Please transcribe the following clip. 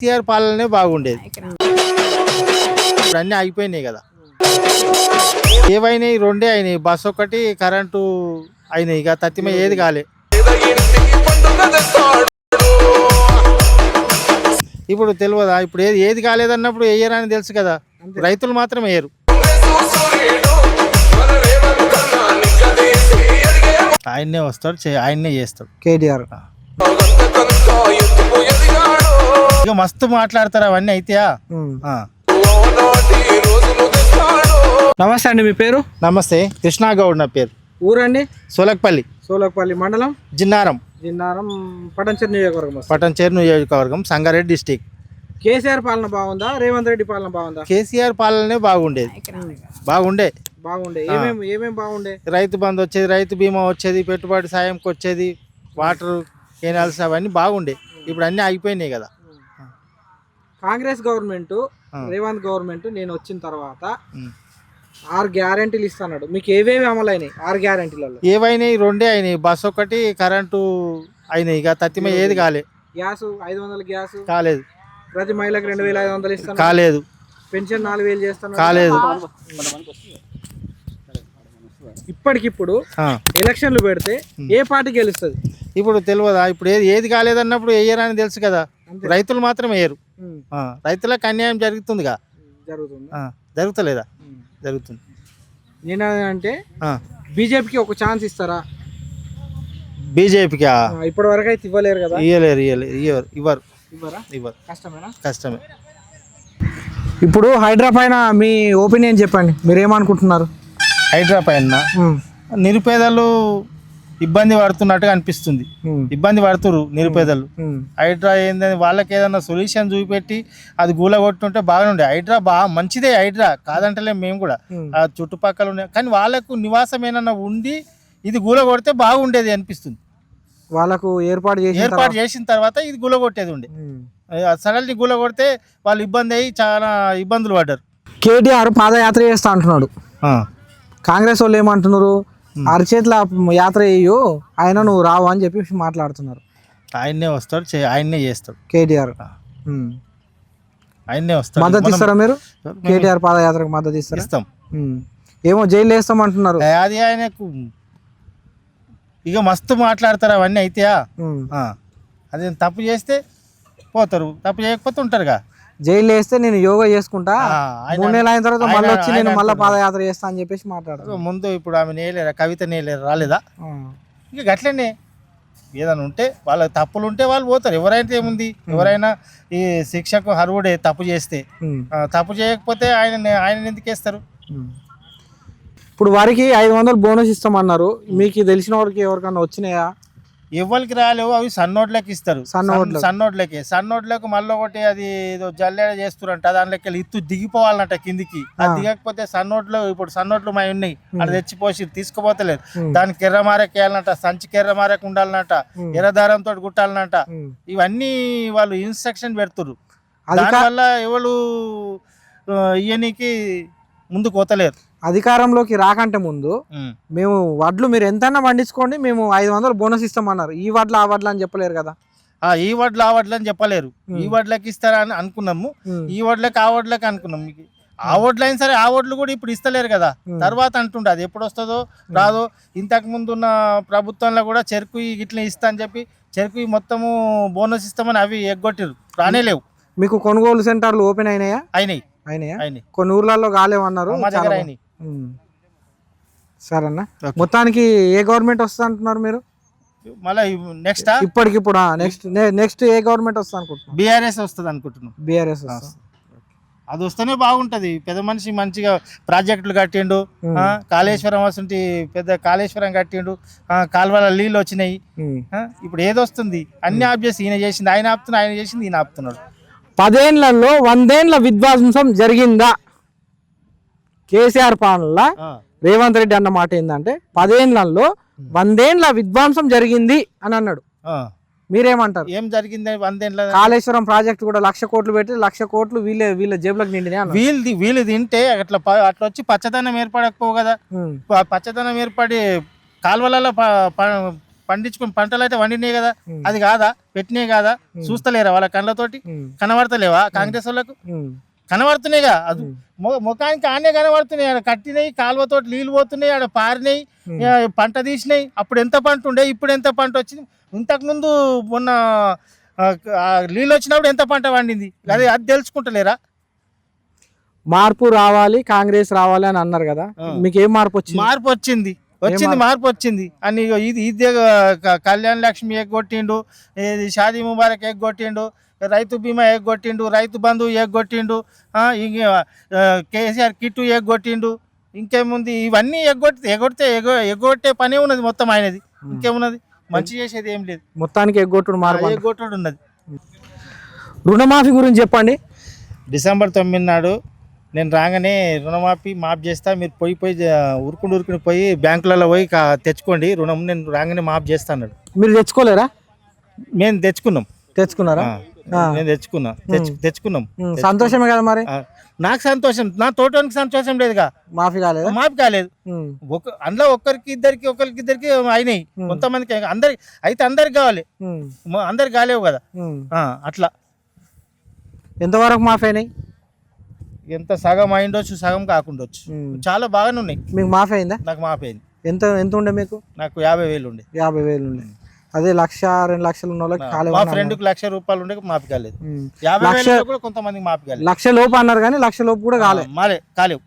కేసీఆర్ పాలనే బాగుండేది. ఇప్పుడు అన్నీ ఆగిపోయినాయి కదా. ఏవైనాయి రెండే అయినాయి, బస్ ఒకటి కరెంటు అయినాయి. ఇక తత్తిమ ఏది కాలే. ఇప్పుడు తెలియదా? ఇప్పుడు ఏది కాలేదన్నప్పుడు వేయరని తెలుసు కదా. రైతులు మాత్రం వేయరు. ఆయన్నే వస్తాడు, ఆయన్నే చేస్తాడు కేటీఆర్. ఇక మస్తు మాట్లాడతారు అవన్నీ అయితే. నమస్తే అండి, మీ పేరు? నమస్తే, కృష్ణాగౌడ్ నా పేరు. ఊరండి? సోలక్పల్లి. సోలక్పల్లి మండలం? జిన్నారం. జిన్నారం పటంచేరు నియోజకవర్గం. పటంచేరు నియోజకవర్గం, సంగారెడ్డి డిస్టిక్. కేసీఆర్ పాలన బాగుందా, రేవంత్ రెడ్డి పాలన బాగుందా? కేసీఆర్ పాలనే బాగుండేది. బాగుండే. ఏమేమి బాగుండే? రైతు బంధు వచ్చేది, రైతు బీమా వచ్చేది, పెట్టుబడి సాయంకి వచ్చేది, వాటర్ కెనాల్స్ అవన్నీ బాగుండే. ఇప్పుడు అన్నీ ఆగిపోయినాయి కదా. కాంగ్రెస్ గవర్నమెంట్, రేవంత్ గవర్నమెంట్ నేను వచ్చిన తర్వాత 6 గ్యారెంటీలు ఇస్తున్నాడు. మీకు ఏవేవి అమలు అయినాయి 6 గ్యారెంటీలలో? ఏవైనాయి రెండే అయినాయి, బస్ ఒకటి కరెంటు అయినాయి. ఇక తత్తిమ ఏది కాలే. గ్యాస్ 500 గ్యాస్ కాలేదు. ప్రతి మహిళకు 2500 ఇస్తాను కాలేదు. పెన్షన్ 4000 చేస్తాను కాలేదు. ఇప్పటికిప్పుడు ఎలక్షన్లు పెడితే ఏ పార్టీ గెలుస్తుంది? ఇప్పుడు తెలియదా? ఇప్పుడు ఏది కాలేదన్నప్పుడు వేయరని తెలుసు కదా. రైతులు మాత్రం వేయరు. రైతులకు అన్యాయం జరుగుతుందిగా. జరుగుతలేదా? జరుగుతుంది. నేనంటే బీజేపీకి ఒక ఛాన్స్ ఇస్తారా? బీజేపీకి ఇప్పటి వరకు అయితే ఇవ్వలేరు కదా. ఇవ్వరు. కష్టమే. ఇప్పుడు హైడ్రా పైన మీ ఒపీనియన్ చెప్పండి, మీరు ఏమనుకుంటున్నారు? హైడ్రా పైన నిరుపేదలు ఇబ్బంది పడుతున్నట్టుగా అనిపిస్తుంది. ఇబ్బంది పడుతురు నిరుపేదలు. హైడ్రా ఏందని వాళ్ళకి ఏదైనా సొల్యూషన్ చూపెట్టి అది గూలగొట్టుంటే బాగానే. హైడ్రా మంచిదే, హైడ్రా కాదంటలేం మేము కూడా. ఆ చుట్టుపక్కల ఉన్నాయి కానీ వాళ్ళకు నివాసం ఏమన్నా ఉండి ఇది గూలగొడితే బాగుండేది అనిపిస్తుంది. వాళ్ళకు ఏర్పాటు చేసిన తర్వాత ఇది గూలగొట్టేది ఉండే. సడన్లీ గూలగొడితే వాళ్ళు ఇబ్బంది అయ్యి చాలా ఇబ్బందులు పడ్డారు. కేటీఆర్ పాదయాత్ర చేస్తా అంటున్నాడు. కాంగ్రెస్ వాళ్ళు ఏమంటున్నారు? అరచేతుల యాత్ర చేయు, ఆయన నువ్వు రావు అని చెప్పి మాట్లాడుతున్నారు. ఆయన్నే వస్తాడు, ఆయన్నే చేస్తాడు కేటీఆర్. ఆయన్నే వస్తాడు. మద్దతు ఇస్తారా మీరు? కేటీఆర్ పాదయాత్రకు మద్దతు ఇస్తారా? ఇస్తాం. ఏమో జైలు వేస్తాం అంటున్నారు. అది ఆయనకు ఇక మస్తు మాట్లాడతారు అవన్నీ అయితే. అది తప్పు చేస్తే పోతారు, తప్పు చేయకపోతే ఉంటారుగా. జైలు వేస్తే నేను యోగా చేసుకుంటా, 3 నెలలు అయిన తర్వాత మళ్ళీ వచ్చి నేను మళ్ళీ పాదయాత్ర చేస్తా అని చెప్పేసి మాట్లాడారు. ముందు ఇప్పుడు ఆమె నేలేరా, కవిత నేలేరు, రాలేదా? ఇక గట్లనే ఏదైనా ఉంటే వాళ్ళ తప్పులు ఉంటే వాళ్ళు పోతారు. ఎవరైతే ఏముంది, ఎవరైనా ఈ శిక్షకు అర్హుడే తప్పు చేస్తే. తప్పు చేయకపోతే ఆయన ఎందుకు వేస్తారు? ఇప్పుడు వారికి 500 బోనస్ ఇస్తామన్నారు. మీకు తెలిసిన వారికి ఎవరికన్నా వచ్చినాయా? ఎవరికి రాలేవు, అవి సన్నోట్లకి ఇస్తారు. సన్నోట్లకు మళ్ళీ ఒకటి అది ఏదో జల్లెడ చేస్తురంట, దాంట్లోకి ఇత్తు దిగిపోవాలన్నట కిందికి. అది దిగకపోతే ఇప్పుడు సన్నోట్లు మా ఉన్నాయి, అది తెచ్చిపోసి తీసుకుపోతలేదు. దానికి ఎర్రమారకు వేయాలన్నట, సంచి ఎర్రమారకు ఉండాలన్నట, ఎర్రదారంతో కుట్టాలన్నట. ఇవన్నీ వాళ్ళు ఇన్స్ట్రక్షన్ పెడుతురు. దానివల్ల ఎవరు ఇయనికి ముందుకు పోతలేరు. అధికారంలోకి రాకంటే ముందు మేము వడ్లు మీరు ఎంతైనా పండించుకోండి, మేము 500 బోనస్ ఇస్తామన్నారు. ఈ వడ్లు ఆ వడ్లు అని చెప్పలేరు కదా. ఈ వడ్లు ఆ వడ్లు అని చెప్పలేరు. ఈ వడ్లకి ఇస్తారా అని అనుకున్నాము, ఈ వడ్లకి ఆ వడ్లకి అనుకున్నాం. మీకు ఆ వడ్లు అయినా సరే ఆ వడ్లు కూడా ఇప్పుడు ఇస్తలేరు కదా. తర్వాత అంటుండే అది ఎప్పుడు వస్తుందో రాదో. ఇంతకు ముందు ఉన్న ప్రభుత్వంలో కూడా చెరుకు ఇట్లా ఇస్తా అని చెప్పి చెరుకు మొత్తము బోనస్ ఇస్తామని అవి ఎగ్గొట్టిరు, రానేలేవు. మీకు కొనుగోలు సెంటర్లు ఓపెన్ అయినాయా? అయినాయి. కొన్ని ఊర్లలో కాలేమన్నారు. సరేనా, మొత్తానికి ఏ గవర్నమెంట్ వస్తుంది అంటున్నారు మీరు? మళ్ళీ నెక్స్ట్ ఇప్పటికిప్పుడు నెక్స్ట్ ఏ గవర్నమెంట్ వస్తుంది అనుకుంటున్నారు? బీఆర్ఎస్ వస్తుంది అనుకుంటున్నాం. బీఆర్ఎస్ అది వస్తేనే బాగుంటది. పెద్ద మనిషి మంచిగా ప్రాజెక్టులు కట్టిండు, కాళేశ్వరం వస్తుంటే పెద్ద కాళేశ్వరం కట్టిండు, కాలువల నీళ్ళు వచ్చినాయి. ఇప్పుడు ఏది వస్తుంది? అన్ని ఆఫ్ చేసి ఈయన చేసింది, ఆయన ఆపుతున్నాడు, ఆయన చేసింది ఈయన ఆపుతున్నాడు. 10 ఏళ్లలో 100 ఏళ్ల విధ్వంసం జరిగిందా? కేసీఆర్ పాలనలో రేవంత్ రెడ్డి అన్న మాట ఏంటంటే 10 ఏళ్లలో 100 ఏళ్ల విధ్వంసం జరిగింది అని అన్నాడు. మీరేమంటారు? ఏం జరిగింది 100 ఏళ్ల? కాళేశ్వరం ప్రాజెక్ట్ కూడా 1,00,000 కోట్లు పెట్టి 1,00,000 కోట్లు వీళ్ళ జేబులకు నిండినాయి. వీళ్ళు తింటే అట్లా వచ్చి పచ్చదనం ఏర్పడకపోవు కదా. పచ్చదనం ఏర్పడి కాలువలలో పండించుకుని పంటలు అయితే వండినాయి కదా, అది కాదా? పెట్టినాయి కాదా? చూస్తలేరా వాళ్ళ కళ్ళతోటి? కనబడతలేవా కాంగ్రెస్ వాళ్ళకు? కనబడుతున్నాయిగా. అది ముఖానికి ఆనే కనబడుతున్నాయి. ఆడ కట్టినాయి, కాలువతో నీళ్ళు పోతున్నాయి, ఆడ పారినాయి, పంట తీసినాయి. అప్పుడు ఎంత పంట ఉండే, ఇప్పుడు ఎంత పంట వచ్చింది? ఇంతకుముందు మొన్న నీళ్ళు వచ్చినప్పుడు ఎంత పంట పండింది? అది అది తెలుసుకుంటలేరా? మార్పు రావాలి, కాంగ్రెస్ రావాలి అని అన్నారు కదా, మీకు ఏం మార్పు వచ్చింది? మార్పు వచ్చింది, మార్పు వచ్చింది అని. ఇదే కళ్యాణ్ లక్ష్మి ఎగ్గొట్టిండు, షాదీ ముబారక్ ఎగ్గొట్టిండు, రైతు బీమా ఎగ్గొట్టిండు, రైతు బంధు ఎగ్గొట్టిండు, కేసీఆర్ కిట్టు ఎగ్గొట్టిండు. ఇంకేముంది? ఇవన్నీ ఎగ్గొట్టే పనే ఉన్నది మొత్తం ఆయనది. ఇంకేమున్నది? మంచి చేసేది ఏం లేదు. మొత్తానికి ఎగ్గొట్టుడు ఎగ్గొట్టుడు ఉన్నది. రుణమాఫీ గురించి చెప్పండి. డిసెంబర్ 9 నాడు నేను రాగానే రుణమాఫీ మాఫ్ చేస్తా, మీరు పోయి ఉరుకుని పోయి బ్యాంకులలో పోయి తెచ్చుకోండి రుణం, నేను రాగానే మాఫ్ చేస్తా అన్నాడు. మీరు తెచ్చుకోలేరా? మేము తెచ్చుకున్నారా? నేను తెచ్చుకున్నాం. సంతోషమే కదా మరి. నాకు సంతోషం, నా తోటోనికి సంతోషం లేదుగా. మాఫీ కాలేదు. అందులో ఒకరికి అయినాయి, కొంతమందికి అందరికి కావాలి, అందరికి కాలేవు కదా. అట్లా ఎంతవరకు మాఫీ అయినాయి? ఎంత సగం అయిండొచ్చు, సగం కాకుండొచ్చు. చాలా బాగానే ఉన్నాయి. మీకు మాఫీ అయిందా? నాకు మాఫీ అయింది. ఎంత ఉండే మీకు? నాకు 50,000 ఉండే. 50,000 ఉండే. అదే 1,00,000 2 లక్షలు ఉన్న వాళ్ళకి కాలేదు. మా ఫ్రెండ్కి 1,00,000 రూపాయలు ఉండే, మాఫీ కాలేదు. 50,000 కూడా కొంతమందికి మాఫీ కాలేదు. 1,00,000 లోపు అన్నారు కానీ 1,00,000 లోపు కూడా కాలేదు. కాలేవు.